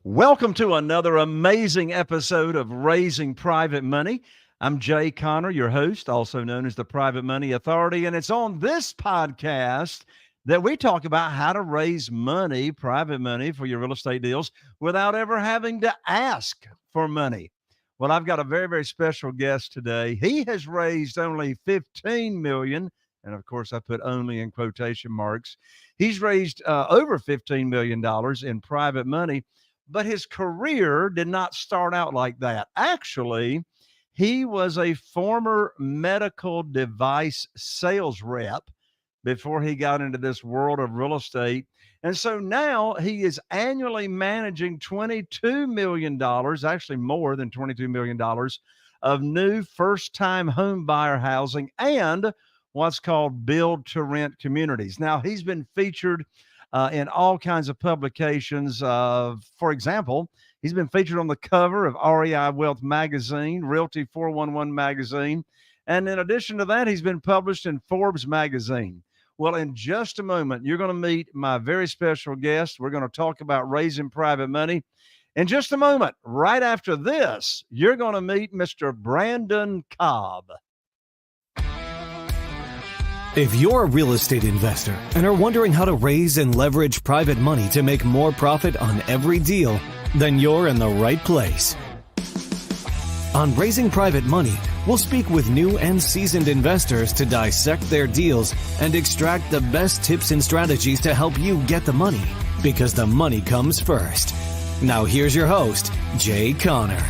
Welcome to another amazing episode of Raising Private Money. I'm Jay Conner, your host, also known as the Private Money Authority, and it's on this podcast that we talk about how to raise money, private money for your real estate deals without ever having to ask for money. Well, I've got a very, very special guest today. He has raised only 15 million, and of course I put only in quotation marks. He's raised over $15 million in private money. But his career did not start out like that. Actually, he was a former medical device sales rep before he got into this world of real estate. And so now he is annually managing $22 million, actually more than $22 million of new first-time home buyer housing and what's called build to rent communities. Now, he's been featured in all kinds of publications. For example, he's been featured on the cover of REI Wealth Magazine, Realty 411 Magazine. And in addition to that, he's been published in Forbes Magazine. Well, in just a moment, you're going to meet my very special guest. We're going to talk about raising private money. In just a moment, right after this, you're going to meet Mr. Brandon Cobb. If you're a real estate investor and are wondering how to raise and leverage private money to make more profit on every deal, then you're in the right place. On Raising Private Money, we'll speak with new and seasoned investors to dissect their deals and extract the best tips and strategies to help you get the money, because the money comes first. Now here's your host, Jay Conner.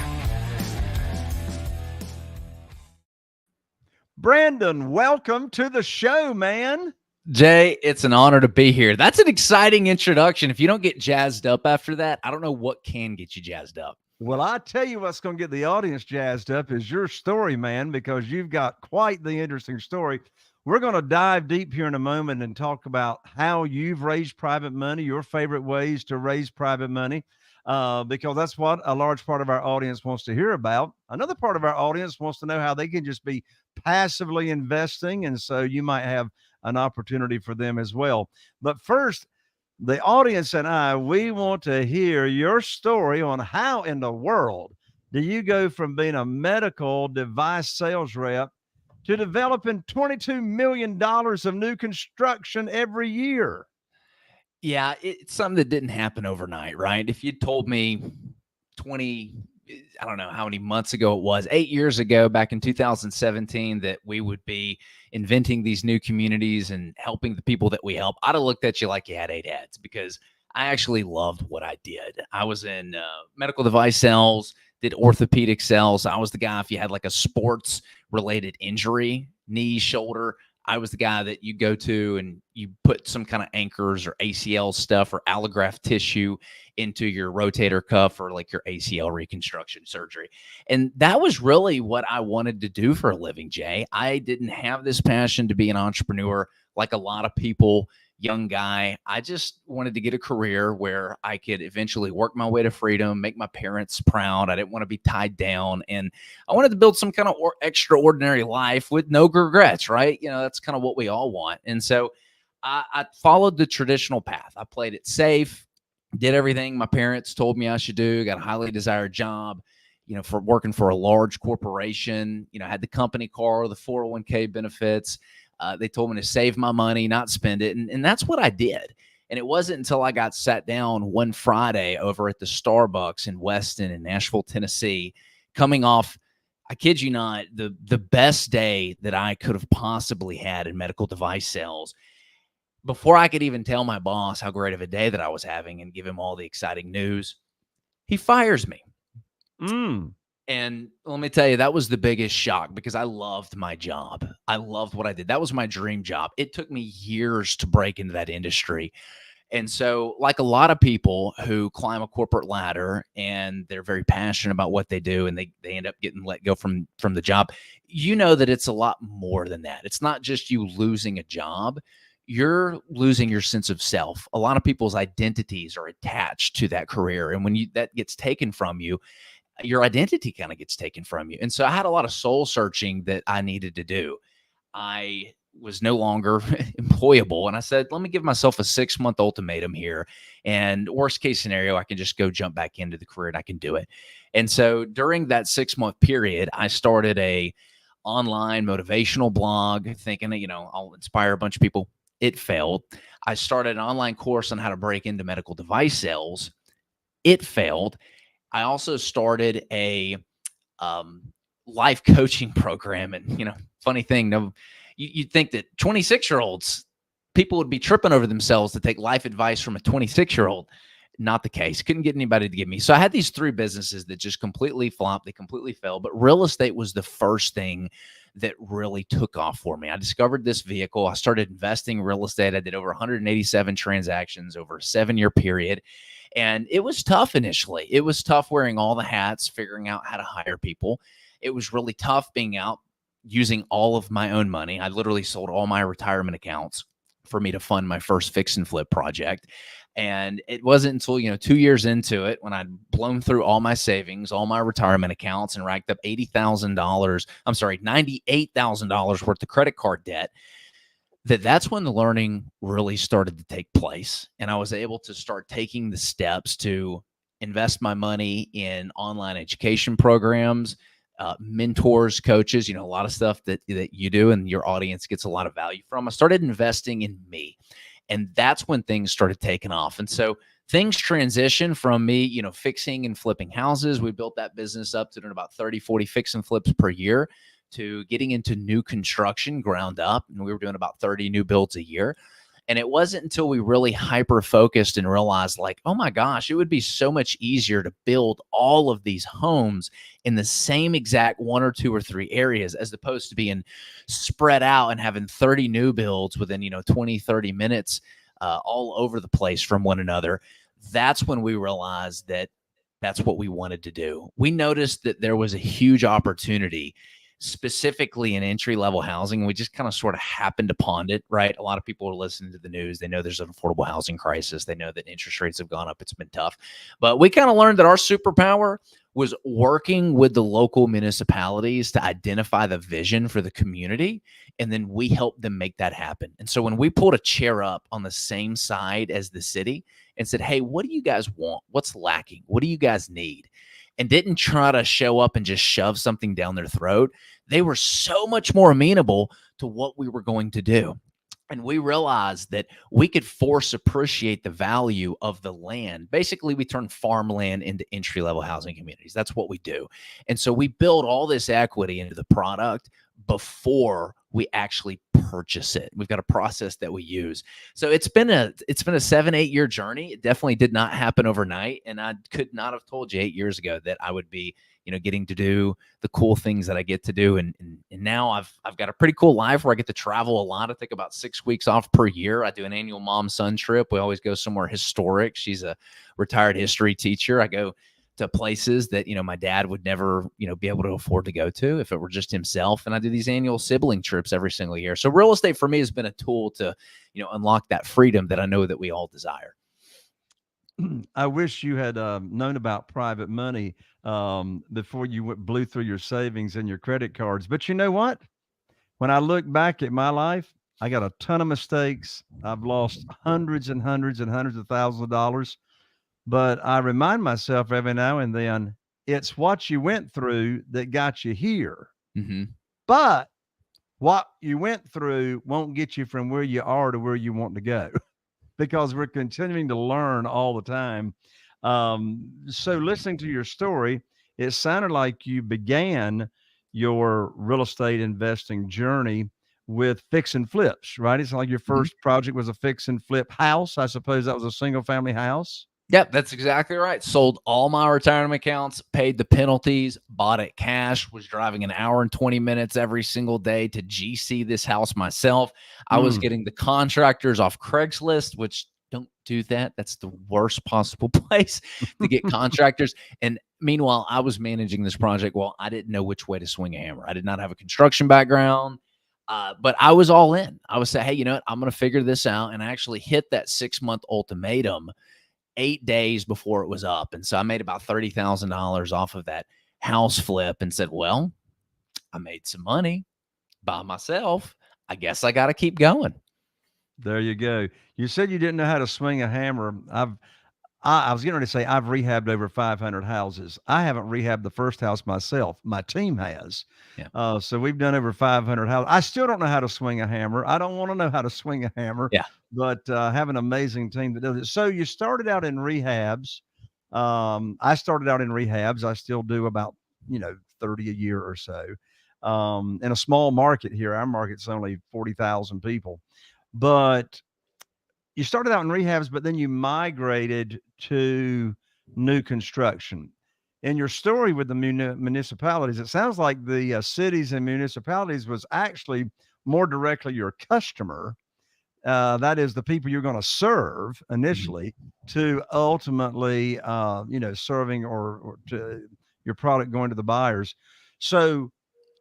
Brandon, welcome to the show, man. Jay, it's an honor to be here. That's an exciting introduction. If you don't get jazzed up after that, I don't know what can get you jazzed up. Well, I tell you what's going to get the audience jazzed up is your story, man, because you've got quite the interesting story. We're going to dive deep here in a moment and talk about how you've raised private money, your favorite ways to raise private money, because that's what a large part of our audience wants to hear about. Another part of our audience wants to know how they can just be passively investing, and so you might have an opportunity for them as well. But first, the audience and I, we want to hear your story on how in the world do you go from being a medical device sales rep to developing $22 million of new construction every year? Yeah, it's something that didn't happen overnight, right? If you'd told me I don't know how many months ago it was, 8 years ago, back in 2017, that we would be inventing these new communities and helping the people that we help, I'd have looked at you like you had 8 heads, because I actually loved what I did. I was in medical device sales, did orthopedic sales. I was the guy, if you had like a sports related injury, knee, shoulder, I was the guy that you go to and you put some kind of anchors or ACL stuff or allograft tissue into your rotator cuff or like your ACL reconstruction surgery. And that was really what I wanted to do for a living, Jay. I didn't have this passion to be an entrepreneur like a lot of people, young guy. I just wanted to get a career where I could eventually work my way to freedom, make my parents proud. I didn't want to be tied down. And I wanted to build some kind of extraordinary life with no regrets, right? You know, that's kind of what we all want. And so I followed the traditional path. I played it safe, did everything my parents told me I should do, got a highly desired job, you know, for working for a large corporation, you know, had the company car, the 401k benefits. They told me to save my money, not spend it. And that's what I did. And it wasn't until I got sat down one Friday over at the Starbucks in Weston in Nashville, Tennessee, coming off, I kid you not, the best day that I could have possibly had in medical device sales. Before I could even tell my boss how great of a day that I was having and give him all the exciting news, he fires me. And let me tell you, that was the biggest shock, because I loved my job. I loved what I did. That was my dream job. It took me years to break into that industry. And so, like a lot of people who climb a corporate ladder and they're very passionate about what they do and they end up getting let go from the job, you know that it's a lot more than that. It's not just you losing a job. You're losing your sense of self. A lot of people's identities are attached to that career. And when that gets taken from you, your identity kind of gets taken from you. And so I had a lot of soul searching that I needed to do. I was no longer employable. And I said, let me give myself a 6-month ultimatum here. And worst case scenario, I can just go jump back into the career and I can do it. And so during that 6-month period, I started a online motivational blog thinking that, I'll inspire a bunch of people. It failed. I started an online course on how to break into medical device sales. It failed. I also started a life coaching program. And, funny thing, you'd think that 26-year-olds, people would be tripping over themselves to take life advice from a 26-year-old. Not the case. Couldn't get anybody to give me. So I had these 3 businesses that just completely flopped. They completely failed. But real estate was the first thing that really took off for me. I discovered this vehicle. I started investing in real estate. I did over 187 transactions over a 7-year period. And it was tough initially. It was tough wearing all the hats, figuring out how to hire people. It was really tough being out using all of my own money. I literally sold all my retirement accounts for me to fund my first fix and flip project. And it wasn't until, 2 years into it, when I'd blown through all my savings, all my retirement accounts, and racked up $98,000 worth of credit card debt, that's when the learning really started to take place. And I was able to start taking the steps to invest my money in online education programs, mentors, coaches, a lot of stuff that you do and your audience gets a lot of value from. I started investing in me. And that's when things started taking off. And so things transitioned from me, fixing and flipping houses. We built that business up to doing about 30, 40 fix and flips per year, to getting into new construction ground up. And we were doing about 30 new builds a year. And it wasn't until we really hyper focused and realized, like, oh my gosh, it would be so much easier to build all of these homes in the same exact 1 or 2 or 3 areas, as opposed to being spread out and having 30 new builds within, 20, 30 minutes all over the place from one another. That's when we realized that that's what we wanted to do. We noticed that there was a huge opportunity specifically in entry-level housing. We just kind of sort of happened upon it, right? A lot of people are listening to the news. They know there's an affordable housing crisis. They know that interest rates have gone up. It's been tough. But we kind of learned that our superpower was working with the local municipalities to identify the vision for the community, and then we helped them make that happen. And so when we pulled a chair up on the same side as the city and said, hey, what do you guys want? What's lacking? What do you guys need? And didn't try to show up and just shove something down their throat, they were so much more amenable to what we were going to do. And we realized that we could force appreciate the value of the land. Basically, we turn farmland into entry-level housing communities. That's what we do. And so we build all this equity into the product before we actually purchase it. We've got a process that we use. So it's been a 7-8 year journey. It definitely did not happen overnight. And I could not have told you 8 years ago that I would be, getting to do the cool things that I get to do. And now I've got a pretty cool life where I get to travel a lot. I take about 6 weeks off per year. I do an annual mom-son trip. We always go somewhere historic. She's a retired history teacher. I go to places that, my dad would never, be able to afford to go to if it were just himself. And I do these annual sibling trips every single year. So real estate for me has been a tool to, unlock that freedom that I know that we all desire. I wish you had known about private money before you blew through your savings and your credit cards. But you know what? When I look back at my life, I got a ton of mistakes. I've lost hundreds and hundreds and hundreds of thousands of dollars. But I remind myself every now and then, it's what you went through that got you here. Mm-hmm. But what you went through won't get you from where you are to where you want to go, because we're continuing to learn all the time. So listening to your story, it sounded like you began your real estate investing journey with fix and flips, right? It's like your first project was a fix and flip house. I suppose that was a single family house. Yep, that's exactly right. Sold all my retirement accounts, paid the penalties, bought it cash, was driving an hour and 20 minutes every single day to GC this house myself. I was getting the contractors off Craigslist, which don't do that. That's the worst possible place to get contractors. And meanwhile, I was managing this project. Well, I didn't know which way to swing a hammer. I did not have a construction background, but I was all in. I was saying, hey, you know what? I'm going to figure this out. And I actually hit that 6-month ultimatum 8 days before it was up. And so I made about $30,000 off of that house flip and said, well, I made some money by myself. I guess I got to keep going. There you go. You said you didn't know how to swing a hammer. I was getting ready to say I've rehabbed over 500 houses. I haven't rehabbed the first house myself. My team has. Yeah. So we've done over 500 houses. I still don't know how to swing a hammer. I don't want to know how to swing a hammer, Yeah. but have an amazing team that does it. So you started out in rehabs. I started out in rehabs. I still do about 30 a year or so. In a small market here, our market's only 40,000 people, but you started out in rehabs, but then you migrated to new construction. In your story with the municipalities, it sounds like the cities and municipalities was actually more directly your customer. That is the people you're going to serve initially to ultimately, serving or to your product going to the buyers. So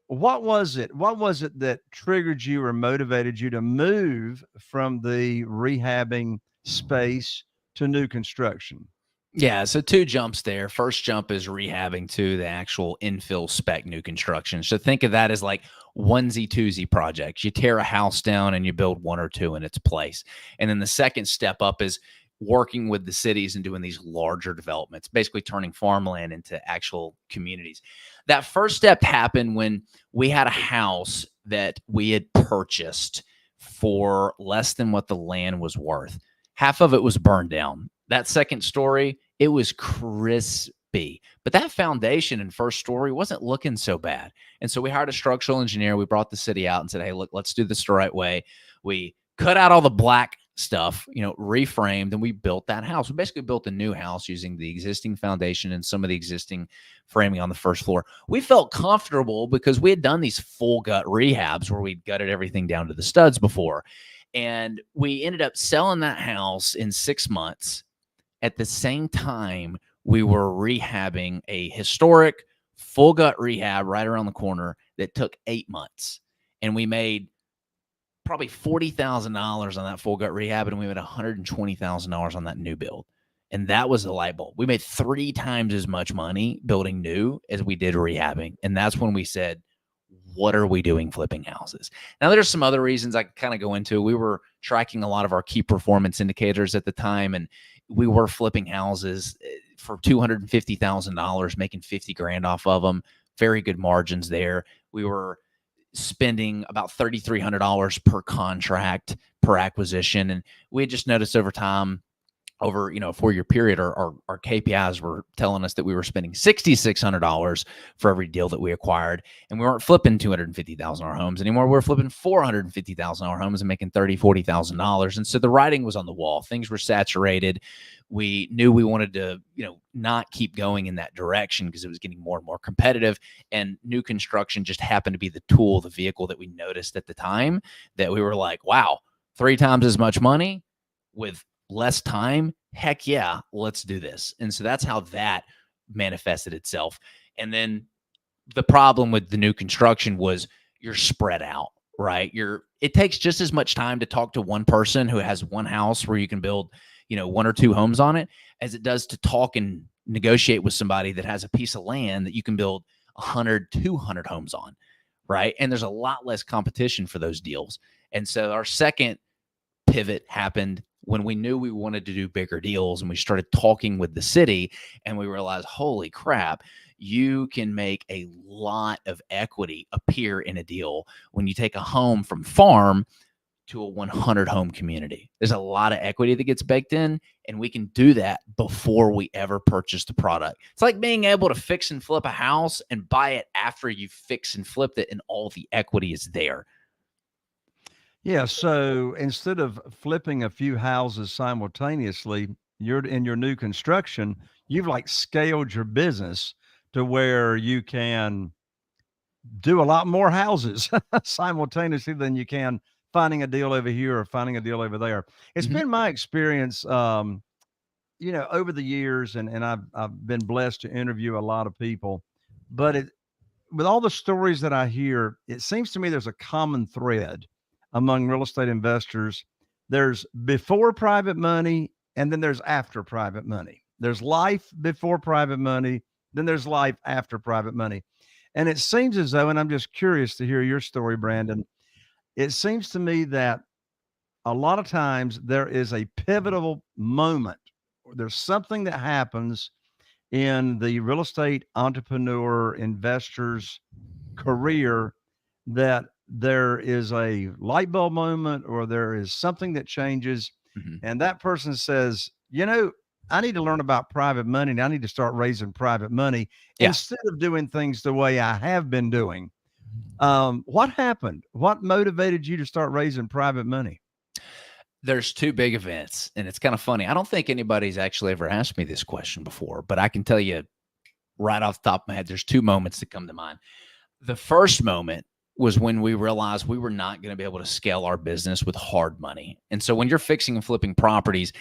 what was it? What was it that triggered you or motivated you to move from the rehabbing space to new construction? Yeah, so two jumps there. First jump is rehabbing to the actual infill spec new construction. So think of that as like onesie twosie projects. You tear a house down and you build one or two in its place. And then the second step up is working with the cities and doing these larger developments, basically turning farmland into actual communities. That first step happened when we had a house that we had purchased for less than what the land was worth. Half of it was burned down. That second story, it was crispy, but that foundation and first story wasn't looking so bad. And so we hired a structural engineer. We brought the city out and said, hey, look, let's do this the right way. We cut out all the black stuff, reframed, and we built that house. We basically built a new house using the existing foundation and some of the existing framing on the first floor. We felt comfortable because we had done these full gut rehabs where we'd gutted everything down to the studs before. And we ended up selling that house in 6 months. At the same time, we were rehabbing a historic full gut rehab right around the corner that took 8 months. And we made probably $40,000 on that full gut rehab, and we made $120,000 on that new build. And that was the light bulb. We made 3 times as much money building new as we did rehabbing. And that's when we said, what are we doing flipping houses? Now, there's some other reasons I can kind of go into. We were tracking a lot of our key performance indicators at the time, and we were flipping houses for $250,000, making 50 grand off of them. Very good margins there. We were spending about $3,300 per contract per acquisition. And we had just noticed over time, over a 4-year period, our KPIs were telling us that we were spending $6,600 for every deal that we acquired, and we weren't flipping $250,000 homes anymore. We were flipping $450,000 homes and making $30,000-$40,000. And so the writing was on the wall. Things were saturated. We knew we wanted to, not keep going in that direction because it was getting more and more competitive. And new construction just happened to be the tool, the vehicle that we noticed at the time that we were like, wow, 3 times as much money with less time. Heck yeah, let's do this. And so that's how that manifested itself. And then the problem with the new construction was you're spread out, right? It takes just as much time to talk to one person who has one house where you can build, 1 or 2 homes on it, as it does to talk and negotiate with somebody that has a piece of land that you can build 100, 200 homes on, right? And there's a lot less competition for those deals. And so our second pivot happened when we knew we wanted to do bigger deals, and we started talking with the city, and we realized, holy crap, you can make a lot of equity appear in a deal when you take a home from farm to a 100 home community. There's a lot of equity that gets baked in, and we can do that before we ever purchase the product. It's like being able to fix and flip a house and buy it after you fix and flipped it, and all the equity is there. Yeah. So instead of flipping a few houses simultaneously, you're in your new construction, you've like scaled your business to where you can do a lot more houses simultaneously than you can finding a deal over here or finding a deal over there. It's been my experience, over the years, and I've been blessed to interview a lot of people, but with all the stories that I hear, it seems to me there's a common thread among real estate investors. There's before private money, and then there's after private money. There's life before private money, then there's life after private money. And it seems as though, and I'm just curious to hear your story, Brandon, it seems to me that a lot of times there is a pivotal moment. There's something that happens in the real estate entrepreneur investor's career that there is a light bulb moment or there is something that changes. Mhm. And that person says, I need to learn about private money and I need to start raising private money Yeah. instead of doing things the way I have been doing. What happened? What motivated you to start raising private money? There's two big events, and it's kind of funny. I don't think anybody's actually ever asked me this question before, but I can tell you right off the top of my head, there's two moments that come to mind. The first moment was when we realized we were not going to be able to scale our business with hard money. And so when you're fixing and flipping properties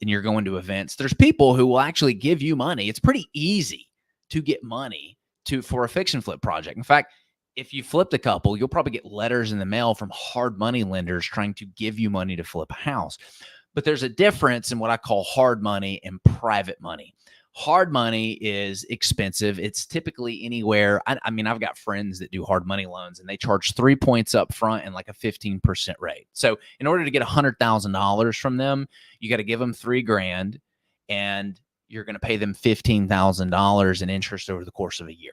and you're going to events, there's people who will actually give you money. It's pretty easy to get money for a fix and flip project. In fact, if you flipped a couple, you'll probably get letters in the mail from hard money lenders trying to give you money to flip a house. But there's a difference in what I call hard money and private money. Hard money is expensive. It's typically anywhere. I mean, I've got friends that do hard money loans and they charge 3 points up front and like a 15% rate. So in order to get $100,000 from them, you got to give them $3,000 and you're going to pay them $15,000 in interest over the course of a year.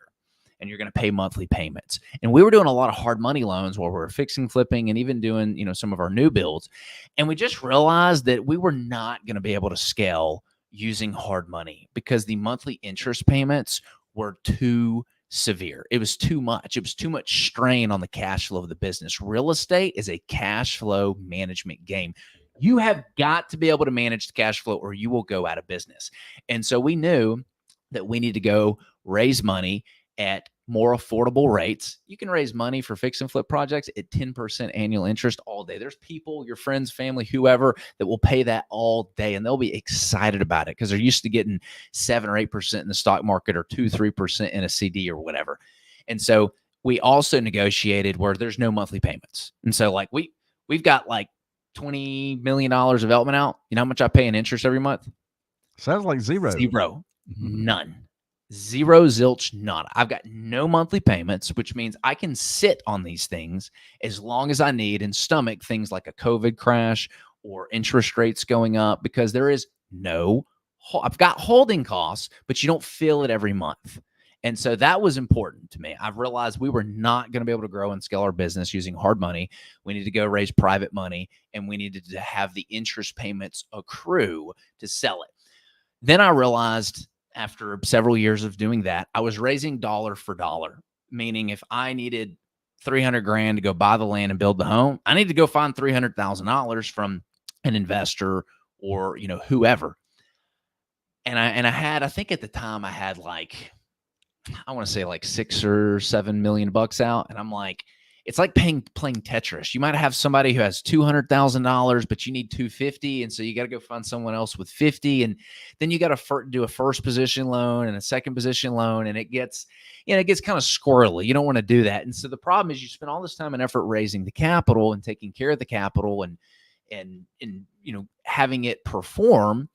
And you're going to pay monthly payments. And we were doing a lot of hard money loans where we were fixing, flipping, and even doing, some of our new builds. And we just realized that we were not going to be able to scale using hard money because the monthly interest payments were too severe. It was too much. It was too much strain on the cash flow of the business. Real estate is a cash flow management game. You have got to be able to manage the cash flow or you will go out of business. And so we knew that we need to go raise money at more affordable rates. You can raise money for fix and flip projects at 10% annual interest all day. There's people, your friends, family, whoever, that will pay that all day and they'll be excited about it because they're used to getting 7 or 8% in the stock market or 2-3% in a CD or whatever. And so we also negotiated where there's no monthly payments. And so like we've got like $20 million development out. You know how much I pay in interest every month? Sounds like zero. Zero. None. Zero, zilch, nada. I've got no monthly payments, which means I can sit on these things as long as I need and stomach things like a COVID crash or interest rates going up because there is I've got holding costs, but you don't feel it every month. And so that was important to me. I've realized we were not going to be able to grow and scale our business using hard money. We need to go raise private money and we needed to have the interest payments accrue to sell it. Then I realized after several years of doing that, I was raising dollar for dollar, meaning if I needed $300,000 to go buy the land and build the home, I need to go find $300,000 from an investor or, whoever. And I think at the time I had like, I want to say like $6 or $7 million out. And I'm like, it's like playing Tetris. You might have somebody who has $200,000, but you need $250,000. And so you got to go find someone else with 50. And then you got to do a first position loan and a second position loan. And it gets kind of squirrely. You don't want to do that. And so the problem is you spend all this time and effort raising the capital and taking care of the capital and having it perform.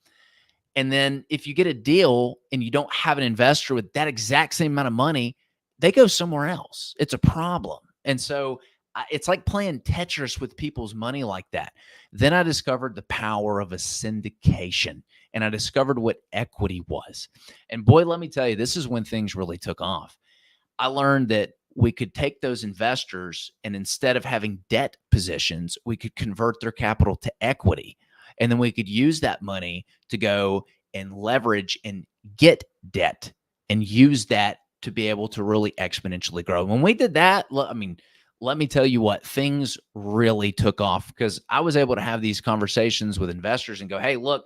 And then if you get a deal and you don't have an investor with that exact same amount of money, they go somewhere else. It's a problem. And so it's like playing Tetris with people's money like that. Then I discovered the power of a syndication and I discovered what equity was. And boy, let me tell you, this is when things really took off. I learned that we could take those investors and instead of having debt positions, we could convert their capital to equity. And then we could use that money to go and leverage and get debt and use that to be able to really exponentially grow. When we did that, let me tell you what, things really took off because I was able to have these conversations with investors and go, hey, look,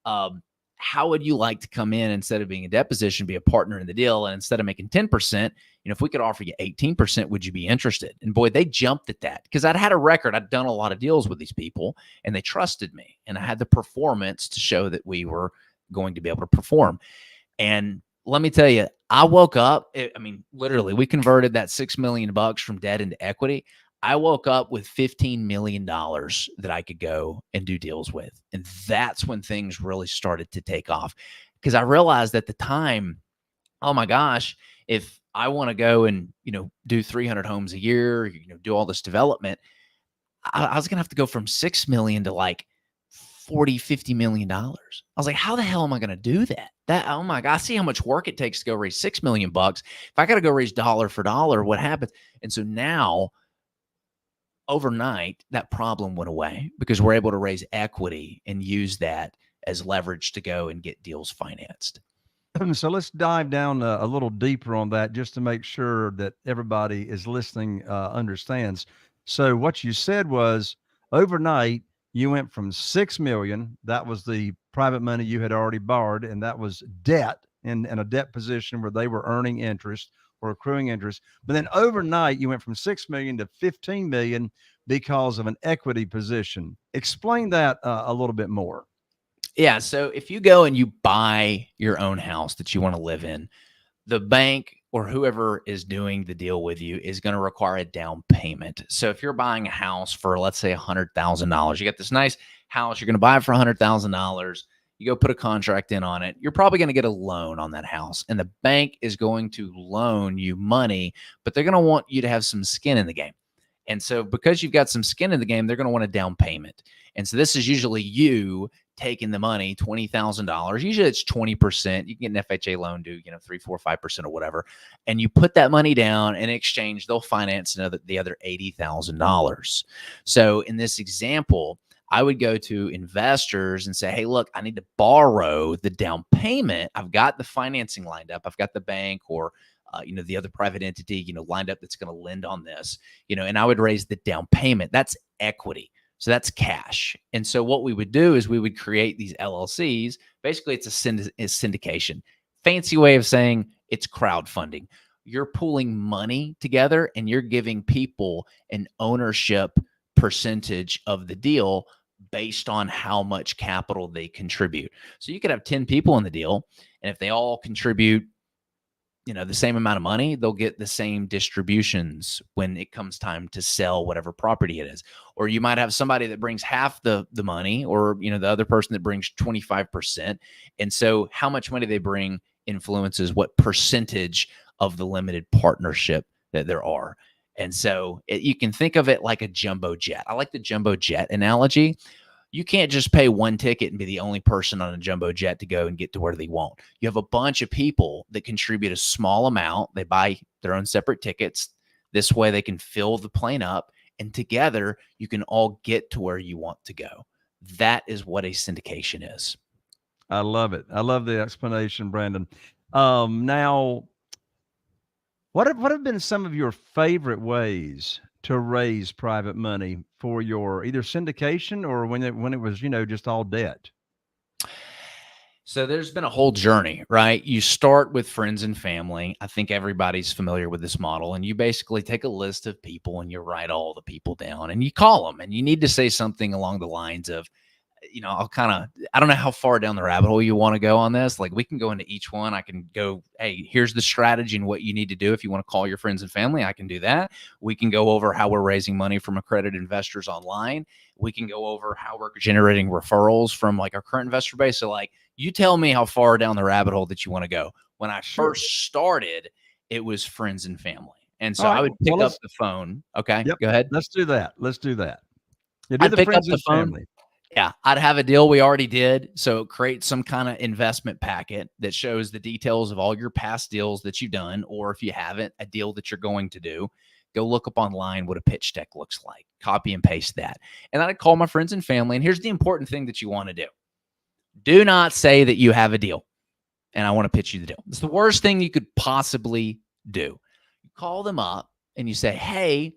how would you like to come in instead of being a debt position, be a partner in the deal? And instead of making 10%, if we could offer you 18%, would you be interested? And boy, they jumped at that because I'd had a record. I'd done a lot of deals with these people and they trusted me. And I had the performance to show that we were going to be able to perform. And let me tell you, I woke up, literally, we converted that $6 million from debt into equity. I woke up with $15 million that I could go and do deals with. And that's when things really started to take off because I realized at the time, oh my gosh, if I want to go and, do 300 homes a year, do all this development, I was going to have to go from 6 million to like 40, $50 million. I was like, how the hell am I going to do that? Oh my God, I see how much work it takes to go raise $6 million. If I got to go raise dollar for dollar, what happens? And so now overnight, that problem went away because we're able to raise equity and use that as leverage to go and get deals financed. So let's dive down a little deeper on that just to make sure that everybody is listening, understands. So what you said was overnight you went from 6 million, that was the private money you had already borrowed, and that was debt in a debt position where they were earning interest or accruing interest. But then overnight you went from 6 million to 15 million because of an equity position. Explain that a little bit more. Yeah. So if you go and you buy your own house that you want to live in, the bank or whoever is doing the deal with you is going to require a down payment. So if you're buying a house for, let's say, $100,000, you got this nice house, you're going to buy it for $100,000. You go put a contract in on it. You're probably going to get a loan on that house, and the bank is going to loan you money, but they're going to want you to have some skin in the game. And so because you've got some skin in the game, they're going to want a down payment. And so this is usually you taking the money, $20,000. Usually it's 20%. You can get an FHA loan, do 3, 4, 5% or whatever. And you put that money down. In exchange, they'll finance the other $80,000. So in this example, I would go to investors and say, hey, look, I need to borrow the down payment. I've got the financing lined up. I've got the bank or the other private entity, lined up that's going to lend on this, and I would raise the down payment. That's equity. So that's cash. And so what we would do is we would create these LLCs. Basically, it's a syndication. Fancy way of saying it's crowdfunding. You're pooling money together and you're giving people an ownership percentage of the deal based on how much capital they contribute. So you could have 10 people in the deal, and if they all contribute the same amount of money, they'll get the same distributions when it comes time to sell whatever property it is. Or you might have somebody that brings half the money, or the other person that brings 25%. And so how much money they bring influences what percentage of the limited partnership that there are. And so you can think of it like a jumbo jet. I like the jumbo jet analogy. You can't just pay one ticket and be the only person on a jumbo jet to go and get to where they want. You have a bunch of people that contribute a small amount. They buy their own separate tickets. This way they can fill the plane up, and together you can all get to where you want to go. That is what a syndication is. I love it. I love the explanation, Brandon. Now, what have been some of your favorite ways to raise private money for your either syndication or when it was, just all debt? So there's been a whole journey, right? You start with friends and family. I think everybody's familiar with this model. And you basically take a list of people and you write all the people down and you call them, and you need to say something along the lines of, I don't know how far down the rabbit hole you want to go on this. Like, we can go into each one. I can go, hey, here's the strategy and what you need to do. If you want to call your friends and family, I can do that. We can go over how we're raising money from accredited investors online. We can go over how we're generating referrals from like our current investor base. So like, you tell me how far down the rabbit hole that you want to go. When I first started, it was friends and family. And so I would pick up the phone. Okay, yep. Go ahead. Let's do that. Yeah, I'd pick up the phone. Family. Yeah, I'd have a deal we already did. So create some kind of investment packet that shows the details of all your past deals that you've done, or if you haven't, a deal that you're going to do. Go look up online what a pitch deck looks like. Copy and paste that. And then I'd call my friends and family. And here's the important thing that you want to do. Do not say that you have a deal and I want to pitch you the deal. It's the worst thing you could possibly do. You call them up and you say, hey,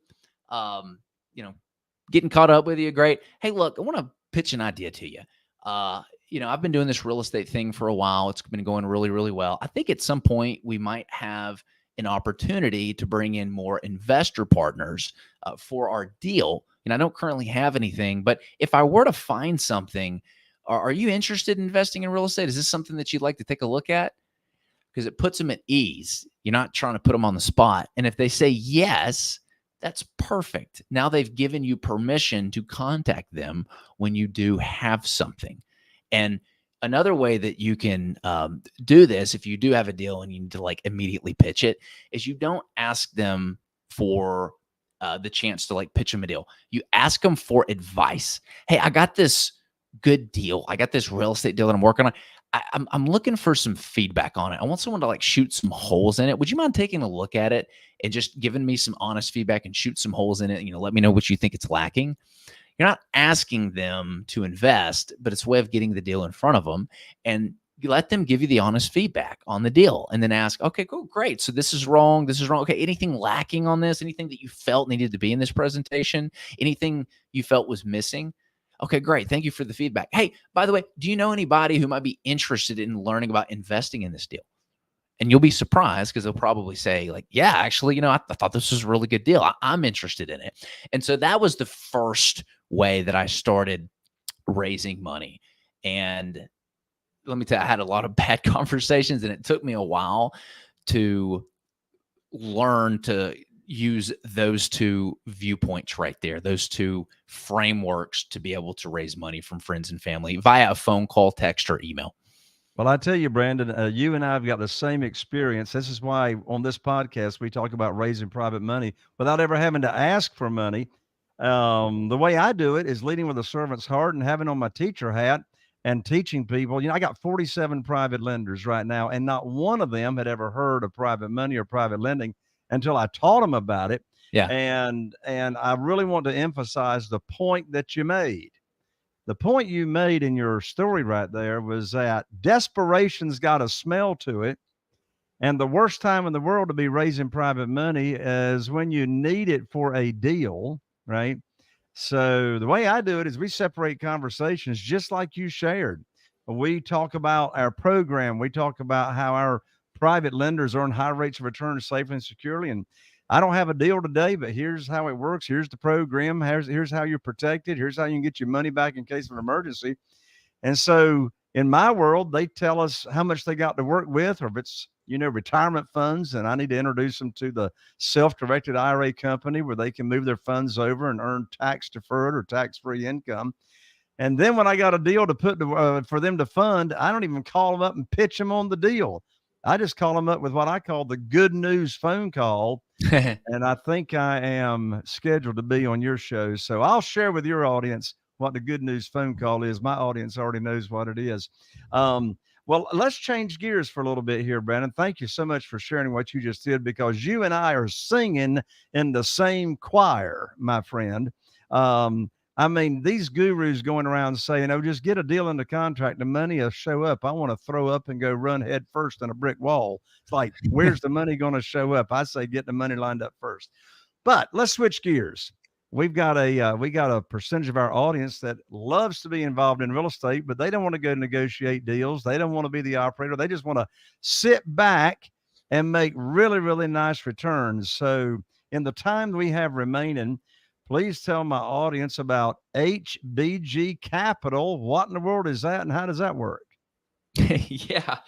getting caught up with you. Great. Hey, look, I want to pitch an idea to you. I've been doing this real estate thing for a while. It's been going really, really well. I think at some point we might have an opportunity to bring in more investor partners for our deal. And I don't currently have anything, but if I were to find something, are you interested in investing in real estate? Is this something that you'd like to take a look at? Because it puts them at ease. You're not trying to put them on the spot. And if they say yes, that's perfect. Now they've given you permission to contact them when you do have something. And another way that you can do this, if you do have a deal and you need to like immediately pitch it, is you don't ask them for the chance to like pitch them a deal. You ask them for advice. Hey, I got this good deal. I got this real estate deal that I'm working on. I'm looking for some feedback on it. I want someone to like shoot some holes in it. Would you mind taking a look at it and just giving me some honest feedback and shoot some holes in it? Let me know what you think it's lacking. You're not asking them to invest, but it's a way of getting the deal in front of them, and you let them give you the honest feedback on the deal, and then ask, okay, cool, great. So this is wrong. This is wrong. Okay. Anything lacking on this? Anything that you felt needed to be in this presentation? Anything you felt was missing? Okay, great. Thank you for the feedback. Hey, by the way, do you know anybody who might be interested in learning about investing in this deal? And you'll be surprised because they'll probably say like, yeah, actually, I thought this was a really good deal. I'm interested in it. And so that was the first way that I started raising money. And let me tell you, I had a lot of bad conversations, and it took me a while to learn to use those two viewpoints right there, those two frameworks to be able to raise money from friends and family via a phone call, text, or email. Well, I tell you, Brandon, you and I have got the same experience. This is why on this podcast, we talk about raising private money without ever having to ask for money. The way I do it is leading with a servant's heart and having on my teacher hat and teaching people. I got 47 private lenders right now, and not one of them had ever heard of private money or private lending until I taught them about it. Yeah. And I really want to emphasize the point that you made. The point you made in your story right there was that desperation's got a smell to it. And the worst time in the world to be raising private money is when you need it for a deal, right? So the way I do it is we separate conversations just like you shared. We talk about our program. We talk about how our private lenders earn high rates of return safely and securely. And I don't have a deal today, but here's how it works. Here's the program. Here's how you're protected. Here's how you can get your money back in case of an emergency. And so in my world, they tell us how much they got to work with, or if it's, retirement funds, and I need to introduce them to the self-directed IRA company where they can move their funds over and earn tax-deferred or tax-free income. And then when I got a deal to put for them to fund, I don't even call them up and pitch them on the deal. I just call them up with what I call the good news phone call. And I think I am scheduled to be on your show. So I'll share with your audience what the good news phone call is. My audience already knows what it is. Well, let's change gears for a little bit here, Brandon. Thank you so much for sharing what you just did, because you and I are singing in the same choir, my friend. These gurus going around saying, oh, just get a deal in the contract, the money will show up. I want to throw up and go run head first in a brick wall. It's like, where's the money going to show up? I say get the money lined up first. But let's switch gears. We've got a percentage of our audience that loves to be involved in real estate, but they don't want to go negotiate deals. They don't want to be the operator. They just want to sit back and make really, really nice returns. So in the time we have remaining, please tell my audience about HBG Capital. What in the world is that, and how does that work? Yeah.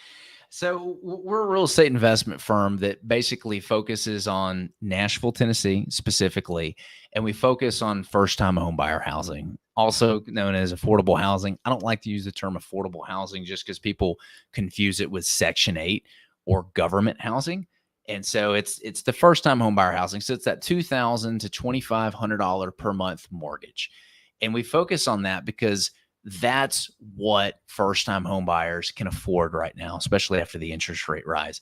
So we're a real estate investment firm that basically focuses on Nashville, Tennessee specifically, and we focus on first-time home buyer housing, also known as affordable housing. I don't like to use the term affordable housing just because people confuse it with Section 8 or government housing. And so it's the first-time home buyer housing. So it's that $2,000 to $2,500 per month mortgage. And we focus on that because that's what first-time home buyers can afford right now, especially after the interest rate rise.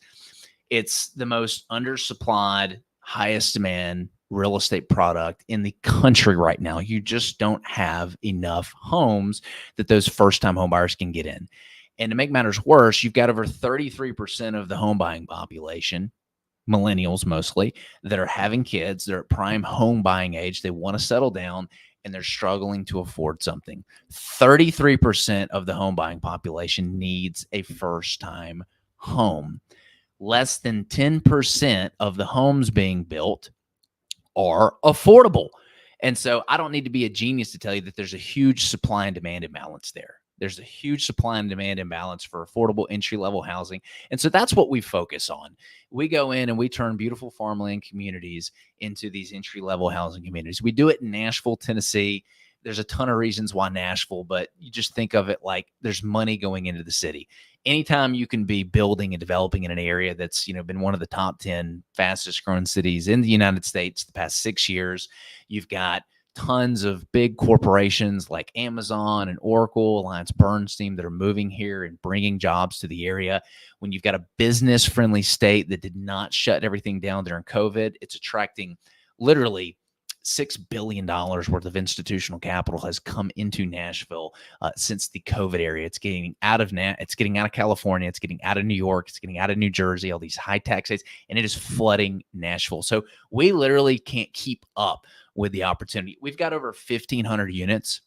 It's the most undersupplied, highest demand real estate product in the country right now. You just don't have enough homes that those first-time home buyers can get in. And to make matters worse, you've got over 33% of the home buying population, millennials mostly, that are having kids. They're at prime home buying age. They want to settle down, and they're struggling to afford something. 33% of the home buying population needs a first-time home. Less than 10% of the homes being built are affordable. And so I don't need to be a genius to tell you that there's a huge supply and demand imbalance there. There's a huge supply and demand imbalance for affordable entry-level housing. And so that's what we focus on. We go in and we turn beautiful farmland communities into these entry-level housing communities. We do it in Nashville, Tennessee. There's a ton of reasons why Nashville, but you just think of it like there's money going into the city. Anytime you can be building and developing in an area that's, been one of the top 10 fastest growing cities in the United States the past 6 years, you've got tons of big corporations like Amazon and Oracle, Alliance Bernstein that are moving here and bringing jobs to the area. When you've got a business-friendly state that did not shut everything down during COVID, it's attracting literally $6 billion worth of institutional capital has come into Nashville since the COVID area. It's getting out of California, it's getting out of New York, it's getting out of New Jersey, all these high tax states, and it is flooding Nashville. So we literally can't keep up with the opportunity. We've got over 1,500 units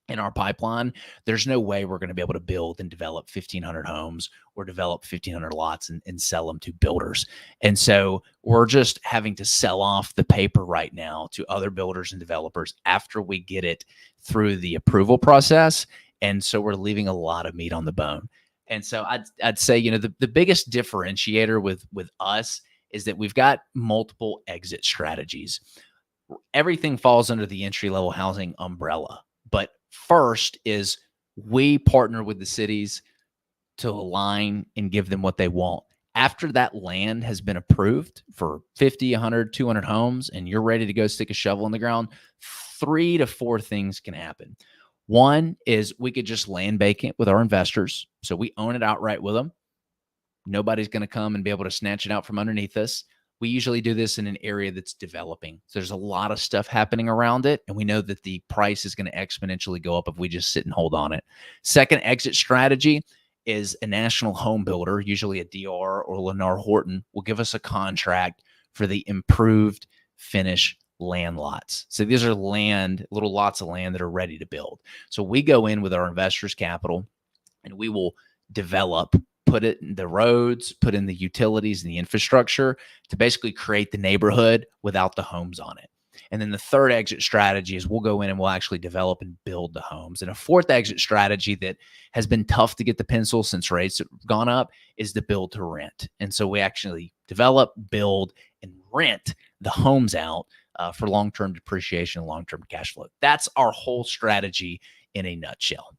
in our pipeline. There's no way we're going to be able to build and develop 1,500 homes or develop 1,500 lots and sell them to builders. And so we're just having to sell off the paper right now to other builders and developers after we get it through the approval process. And so we're leaving a lot of meat on the bone. And so I'd say, the biggest differentiator with us is that we've got multiple exit strategies. Everything falls under the entry-level housing umbrella. But first is we partner with the cities to align and give them what they want. After that land has been approved for 50, 100, 200 homes, and you're ready to go stick a shovel in the ground, 3 to 4 things can happen. One is we could just land bank it with our investors. So we own it outright with them. Nobody's going to come and be able to snatch it out from underneath us. We usually do this in an area that's developing. So there's a lot of stuff happening around it, and we know that the price is going to exponentially go up if we just sit and hold on it. Second exit strategy is a national home builder, usually a DR or Lennar Horton, will give us a contract for the improved finish land lots. So these are little lots of land that are ready to build. So we go in with our investors' capital, and we will develop, put it in the roads, put in the utilities and the infrastructure to basically create the neighborhood without the homes on it. And then the third exit strategy is we'll go in and we'll actually develop and build the homes. And a fourth exit strategy that has been tough to get the pencil since rates have gone up is the build to rent. And so we actually develop, build, and rent the homes out for long-term depreciation and long-term cash flow. That's our whole strategy in a nutshell.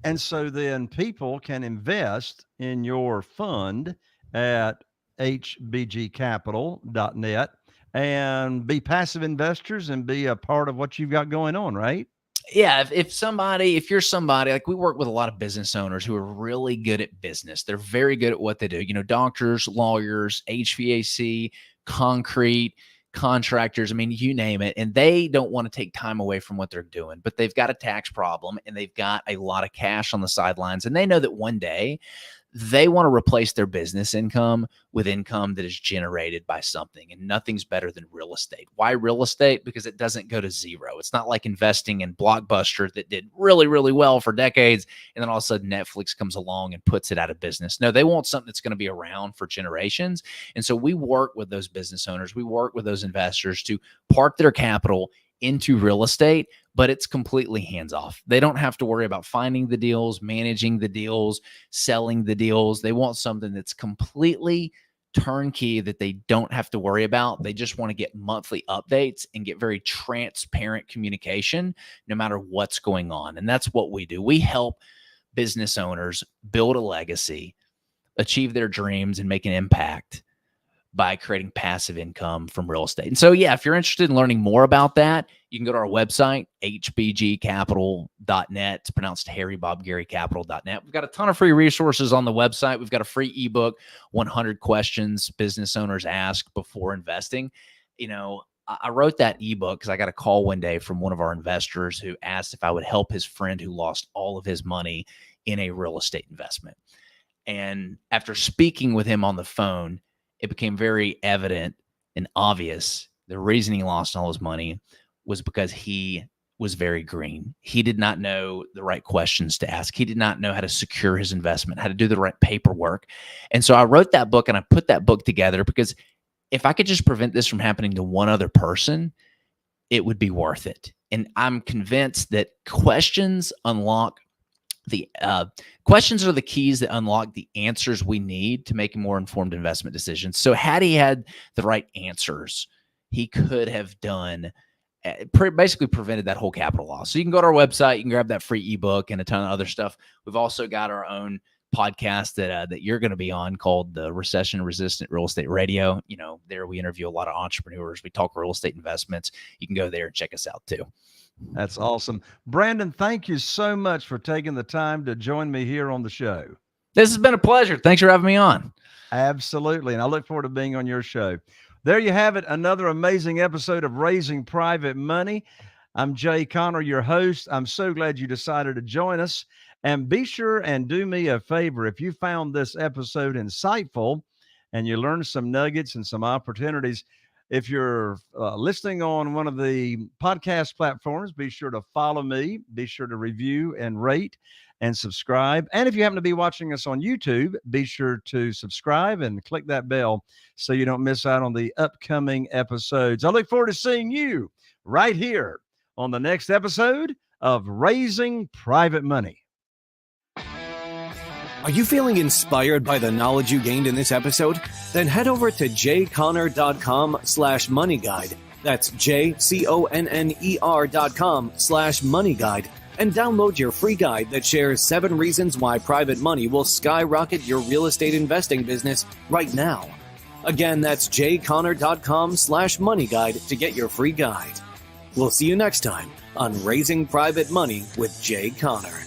And so then people can invest in your fund at hbgcapital.net and be passive investors and be a part of what you've got going on, right? Yeah. If you're somebody, like we work with a lot of business owners who are really good at business. They're very good at what they do. Doctors, lawyers, HVAC, concrete, contractors, you name it, and they don't want to take time away from what they're doing, but they've got a tax problem and they've got a lot of cash on the sidelines, and they know that one day they want to replace their business income with income that is generated by something, and nothing's better than real estate. Why real estate? Because it doesn't go to zero. It's not like investing in Blockbuster that did really, really well for decades, and then all of a sudden Netflix comes along and puts it out of business. No, they want something that's going to be around for generations. And so we work with those business owners. We work with those investors to park their capital into real estate, but it's completely hands off. They don't have to worry about finding the deals, managing the deals, selling the deals. They want something that's completely turnkey that they don't have to worry about. They just want to get monthly updates and get very transparent communication no matter what's going on. And that's what we do. We help business owners build a legacy, achieve their dreams, and make an impact by creating passive income from real estate. And so, yeah, if you're interested in learning more about that, you can go to our website, hbgcapital.net. It's pronounced Harry Bob Gary Capital.net. We've got a ton of free resources on the website. We've got a free ebook, 100 questions business owners ask before investing. I wrote that ebook because I got a call one day from one of our investors who asked if I would help his friend who lost all of his money in a real estate investment. And after speaking with him on the phone, it became very evident and obvious the reason he lost all his money was because he was very green. He did not know the right questions to ask. He did not know how to secure his investment, how to do the right paperwork. And so I wrote that book, and I put that book together because if I could just prevent this from happening to one other person, it would be worth it. And I'm convinced that questions unlock the questions are the keys that unlock the answers we need to make more informed investment decisions. So had he had the right answers, he could have done basically prevented that whole capital loss. So you can go to our website, you can grab that free ebook and a ton of other stuff. We've also got our own podcast that you're going to be on called the Recession Resistant Real Estate Radio. There we interview a lot of entrepreneurs. We talk real estate investments. You can go there and check us out too. That's awesome. Brandon, thank you so much for taking the time to join me here on the show. This has been a pleasure. Thanks for having me on. Absolutely. And I look forward to being on your show. There you have it. Another amazing episode of Raising Private Money. I'm Jay Conner, your host. I'm so glad you decided to join us. And be sure and do me a favor. If you found this episode insightful and you learned some nuggets and some opportunities, if you're listening on one of the podcast platforms, be sure to follow me. Be sure to review and rate and subscribe. And if you happen to be watching us on YouTube, be sure to subscribe and click that bell so you don't miss out on the upcoming episodes. I look forward to seeing you right here on the next episode of Raising Private Money. Are you feeling inspired by the knowledge you gained in this episode? Then head over to jconner.com/moneyguide. That's jconner.com/moneyguide and download your free guide that shares 7 reasons why private money will skyrocket your real estate investing business right now. Again, that's jconner.com/moneyguide to get your free guide. We'll see you next time on Raising Private Money with Jay Conner.